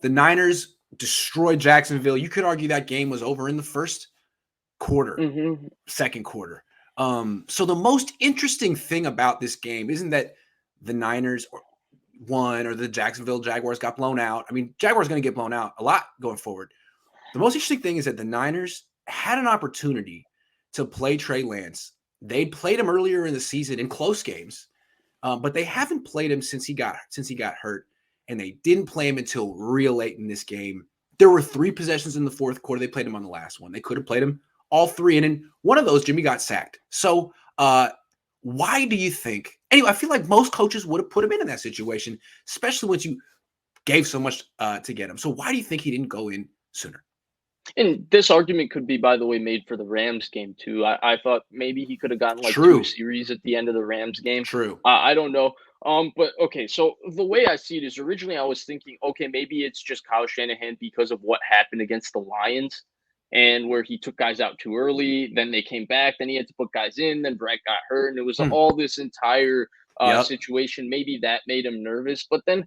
The Niners destroyed Jacksonville. You could argue that game was over in the first quarter, second quarter. So the most interesting thing about this game isn't that the Niners won or the Jacksonville Jaguars got blown out. I mean, Jaguars going to get blown out a lot going forward. The most interesting thing is that the Niners had an opportunity to play Trey Lance. They played him earlier in the season in close games, but they haven't played him since he got hurt, and they didn't play him until real late in this game. There were 3 possessions in the fourth quarter. They played him on the last one. They could have played him all 3, and in one of those, Jimmy got sacked. So why do you think – anyway, I feel like most coaches would have put him in that situation, especially once you gave so much to get him. So why do you think he didn't go in sooner? And this argument could be, by the way, made for the Rams game, too. I thought maybe he could have gotten like True. 2 series at the end of the Rams game. True. I don't know. But, okay, so the way I see it is originally I was thinking, okay, maybe it's just Kyle Shanahan because of what happened against the Lions and where he took guys out too early. Then they came back. Then he had to put guys in. Then Brett got hurt. And it was all this entire situation. Maybe that made him nervous. But then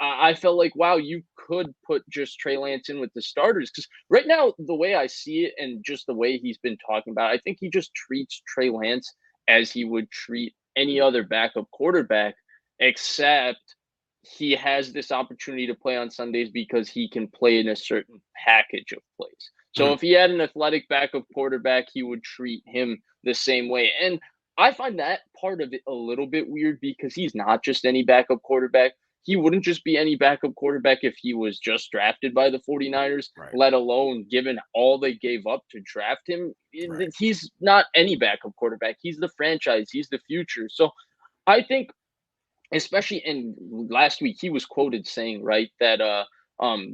I felt like, wow, you could put just Trey Lance in with the starters. Because right now, the way I see it and just the way he's been talking about it, I think he just treats Trey Lance as he would treat any other backup quarterback, except he has this opportunity to play on Sundays because he can play in a certain package of plays. So if he had an athletic backup quarterback, he would treat him the same way. And I find that part of it a little bit weird because he's not just any backup quarterback. He wouldn't just be any backup quarterback if he was just drafted by the 49ers, let alone given all they gave up to draft him. He's not any backup quarterback. He's the franchise. He's the future. So I think, especially in last week, he was quoted saying, right, that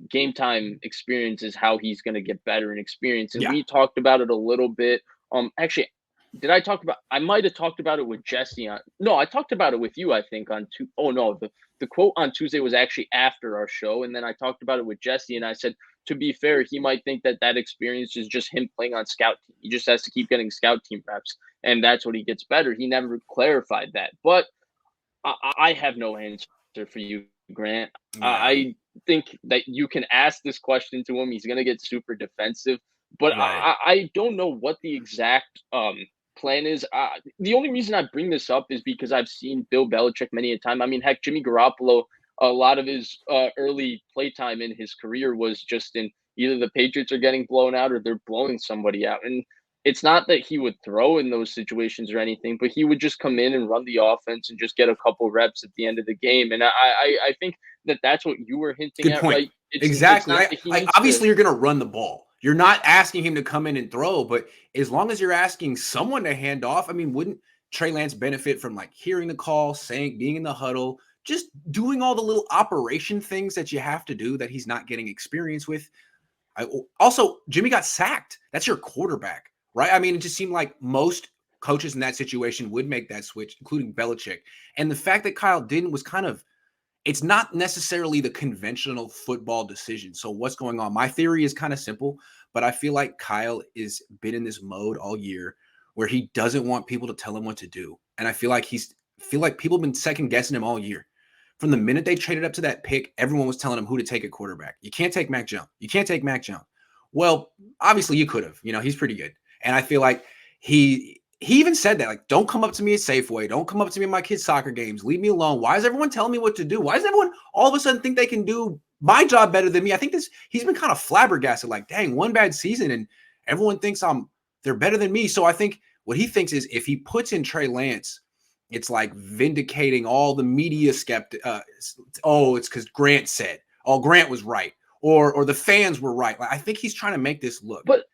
game time experience is how he's going to get better in experience. And we talked about it a little bit. Actually, did I talk about – I might have talked about it with Jesse. No, I talked about it with you, I think, on – oh, no, the quote on Tuesday was actually after our show, and then I talked about it with Jesse, and I said, to be fair, he might think that experience is just him playing on scout team. He just has to keep getting scout team reps, and that's what he gets better. He never clarified that. But I have no answer for you, Grant. I think that you can ask this question to him. He's going to get super defensive. But I don't know what the exact plan is. The only reason I bring this up is because I've seen Bill Belichick many a time. I mean, heck, Jimmy Garoppolo, a lot of his early playtime in his career was just in either the Patriots are getting blown out or they're blowing somebody out. And it's not that he would throw in those situations or anything, but he would just come in and run the offense and just get a couple reps at the end of the game. And I think that's what you were hinting Good at, point. right? Exactly. Obviously, you're going to run the ball. You're not asking him to come in and throw, but as long as you're asking someone to hand off, I mean, wouldn't Trey Lance benefit from like hearing the call, being in the huddle, just doing all the little operation things that you have to do that he's not getting experience with? Also, Jimmy got sacked. That's your quarterback, right? I mean, it just seemed like most coaches in that situation would make that switch, including Belichick. And the fact that Kyle didn't was kind of, it's not necessarily the conventional football decision. So what's going on? My theory is kind of simple, but I feel like Kyle has been in this mode all year where he doesn't want people to tell him what to do. And I feel like people have been second guessing him all year. From the minute they traded up to that pick, everyone was telling him who to take at quarterback. You can't take Mac Jones. You can't take Mac Jones. Well, obviously you could have. You know, he's pretty good. And I feel like he even said that, like, don't come up to me at Safeway. Don't come up to me at my kids' soccer games. Leave me alone. Why is everyone telling me what to do? Why does everyone all of a sudden think they can do my job better than me? I think he's been kind of flabbergasted, like, dang, one bad season and everyone thinks they're better than me. So I think what he thinks is if he puts in Trey Lance, it's like vindicating all the media skeptic. It's because Grant said, Grant was right. Or the fans were right. Like, I think he's trying to make this look. But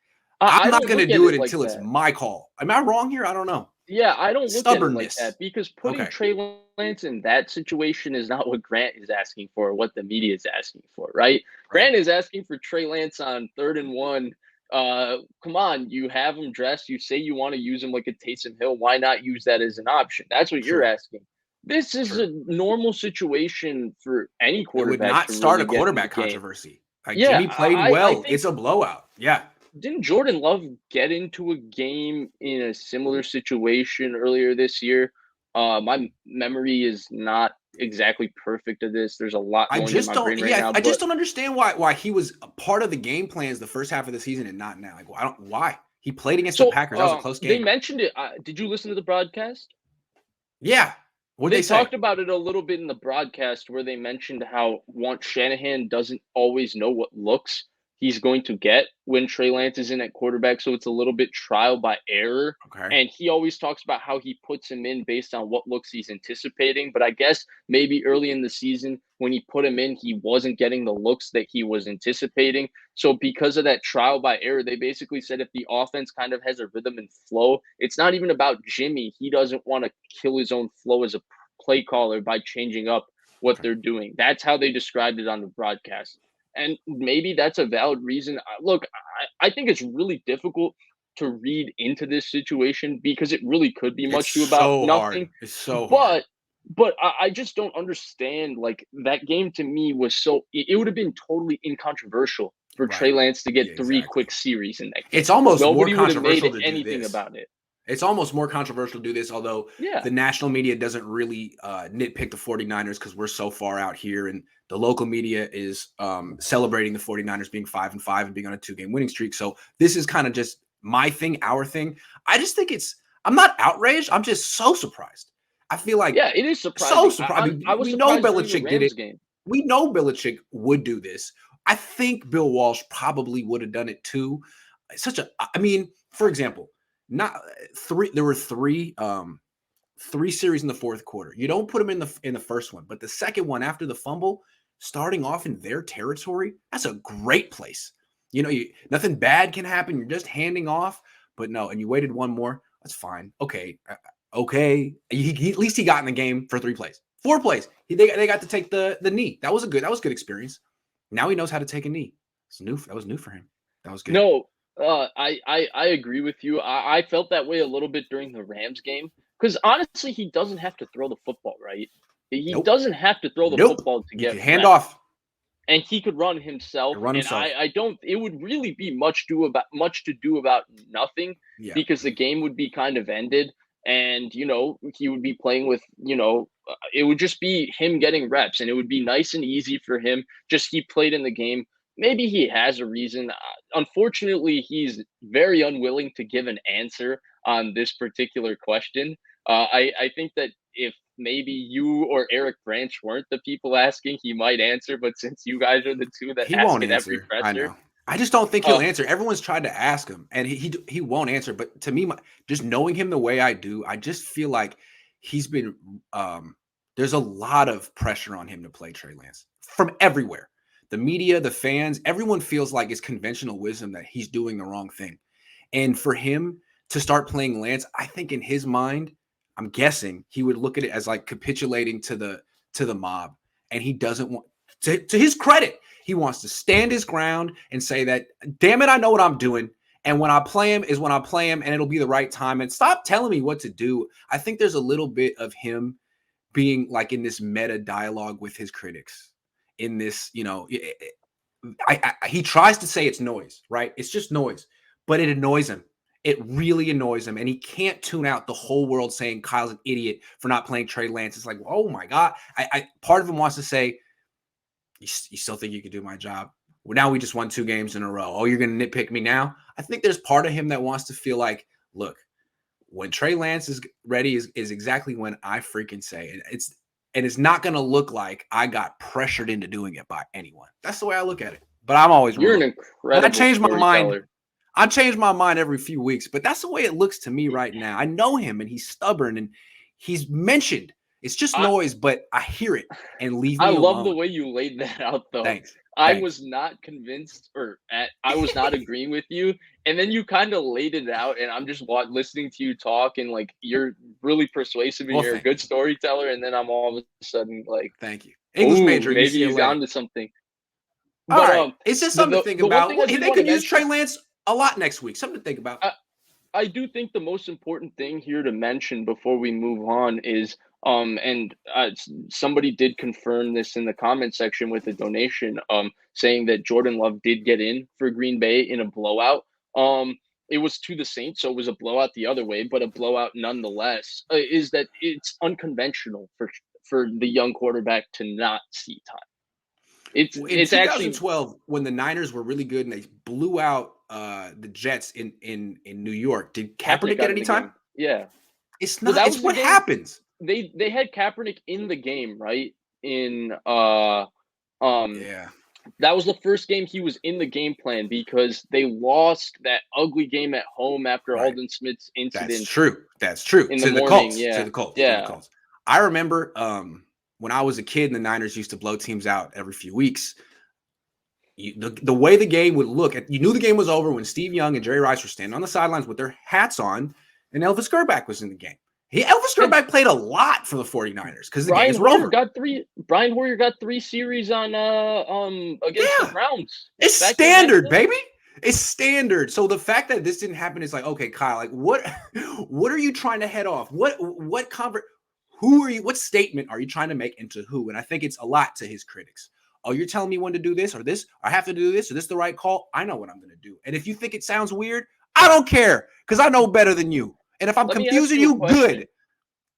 I'm not going to do it until it's my call. Am I wrong here? I don't know. Yeah, I don't look at it like that because putting Trey Lance in that situation is not what Grant is asking for, or what the media is asking for, right? Grant is asking for Trey Lance on 3rd and 1. Come on, you have him dressed. You say you want to use him like a Taysom Hill. Why not use that as an option? That's what you're asking. This is a normal situation for any quarterback. It would not start a quarterback controversy. Like, Jimmy played well. It's a blowout. Yeah. Didn't Jordan Love get into a game in a similar situation earlier this year? My memory is not exactly perfect at this. There's a lot I going in just my don't. brain right Yeah, now, I just but don't understand why he was a part of the game plans the first half of the season and not now. Like, I don't why he played against the so Packers. That was a close they game. mentioned it. Did you listen to the broadcast? Yeah, what'd They they say? talked about it a little bit in the broadcast where they mentioned how once Shanahan doesn't always know what looks he's going to get when Trey Lance is in at quarterback, so it's a little bit trial by error. Okay, And he always talks about how he puts him in based on what looks he's anticipating. But I guess maybe early in the season when he put him in, he wasn't getting the looks that he was anticipating. So because of that trial by error, they basically said if the offense kind of has a rhythm and flow, it's not even about Jimmy. He doesn't want to kill his own flow as a play caller by changing up what okay. they're doing. That's how they described it on the broadcast. And maybe that's a valid reason. Look, I think it's really difficult to read into this situation because it really could be It's much to about so hard. nothing. It's so hard. But I just don't understand. Like that game to me was it would have been totally incontroversial for Trey Right. Lance to get Yeah, three exactly. quick series in that game. It's almost more Nobody would have made controversial to do anything this. about it. It's almost more controversial to do this, although Yeah. the national media doesn't really nitpick the 49ers because we're so far out here. And the local media is celebrating the 49ers being 5-5 and being on a 2-game winning streak. So this is kind of just my thing, our thing. I just think I'm not outraged. I'm just so surprised. I feel like Yeah, it is so surprising. surprised. I I mean, was we know surprised during the Belichick did it. Rams game. We know Belichick would do this. I think Bill Walsh probably would have done it too. I mean, for example, not three. There were three series in the fourth quarter. You don't put them in the first one, but the second one after the fumble, starting off in their territory, that's a great place. Nothing bad can happen. You're just handing off, but no, and you waited one more. That's fine. Okay, okay. At least he got in the game for 3 plays, 4 plays. They got to take the knee. That was good experience. Now he knows how to take a knee. It's new. That was new for him. That was good. No, I agree with you. I felt that way a little bit during the Rams game because honestly, he doesn't have to throw the football, right? He Nope. doesn't have to throw the Nope. football to You get can hand reps, off. and he could run himself. And run And himself. I don't. It would really be much to do about nothing Yeah. because the game would be kind of ended, and he would be playing with it would just be him getting reps, and it would be nice and easy for him. Just he played in the game. Maybe he has a reason. Unfortunately, he's very unwilling to give an answer on this particular question. I think that if maybe you or Eric Branch weren't the people asking, he might answer. But since you guys are the two that He ask won't it every answer. I presser, know. I just don't think he'll uh, answer. Everyone's tried to ask him, and he won't answer. But to me, just knowing him the way I do, I just feel like he's been. There's a lot of pressure on him to play Trey Lance from everywhere. The media, the fans, everyone feels like it's conventional wisdom that he's doing the wrong thing. And for him to start playing Lance, I think in his mind, I'm guessing he would look at it as like capitulating to the mob, and he doesn't want. To his credit, he wants to stand his ground and say that, damn it, I know what I'm doing. And when I play him is when I play him, and it'll be the right time. And stop telling me what to do. I think there's a little bit of him being like in this meta dialogue with his critics. In this, he tries to say it's noise, right? It's just noise, but it annoys him. It really annoys him, and he can't tune out the whole world saying Kyle's an idiot for not playing Trey Lance. It's like, oh my god! Part of him wants to say, you still think you could do my job? Well, now we just won 2 games in a row. Oh, you're going to nitpick me now? I think there's part of him that wants to feel like, look, when Trey Lance is ready is exactly when I freaking say it. It's not going to look like I got pressured into doing it by anyone. That's the way I look at it. But I'm always you're an wrong. And I incredible change my mind. storyteller. I change my mind every few weeks, but that's the way it looks to me right now. I know him, and he's stubborn, and he's mentioned. It's just I noise, but I hear it, and leave I me love the alone. way you laid that out, though. Thanks. I Thanks. was not convinced, I was not agreeing with you, and then you kind of laid it out, and I'm just listening to you talk, and like you're really persuasive, and Well, you're a thank good you. storyteller, and then I'm all of a sudden like, Thank you. English oh, major at maybe he's UCLA. on to something. All But right. It's just something to think the one about. thing I Hey, did they want to could use Trey mention, Lance a lot next week. Something to think about. I do think the most important thing here to mention before we move on is and somebody did confirm this in the comment section with a donation saying that Jordan Love did get in for Green Bay in a blowout. it was to the Saints, so it was a blowout the other way, but a blowout nonetheless, is that it's unconventional for the young quarterback to not see time. In It's actually 2012, when the Niners were really good and they blew out the Jets in New York, did Kaepernick Kaepernick got get in any the time? game. Yeah. It's Well, not. that It's was the what game happens. they had Kaepernick in the game, right? In um Yeah, that was the first game he was in the game plan because they lost that ugly game at home after right. Aldon Smith's That's incident true. That's true. in the To the morning. Colts. To Yeah. the Colts. To the Yeah. Colts. I remember when I was a kid and the Niners used to blow teams out every few weeks. The way the game would look, you knew the game was over when Steve Young and Jerry Rice were standing on the sidelines with their hats on, and Elvis Grbac was in the game. Elvis Yeah. Grbac played a lot for the 49ers because the Brian games were Hoyer over. got three series on against the Yeah, Browns. it's Back then. standard, baby. It's standard. So the fact that this didn't happen is like, okay, Kyle, like what are you trying to head off? Who are you? What statement are you trying to make into who? And I think it's a lot to his critics. Oh, you're telling me when to do this or this, or I have to do this, or this is the right call. I know what I'm going to do. And if you think it sounds weird, I don't care because I know better than you. And if I'm Let me ask confusing you a you, good. question.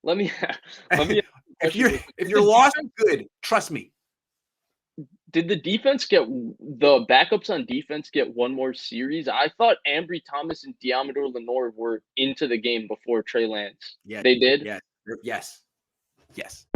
Let me let me ask you a if question you're real quick. if you're lost, good. Trust me. Did the backups on defense get one more series? I thought Ambry Thomas and Diamador Lenore were into the game before Trey Lance. Yes, They did? yes, yes, yes.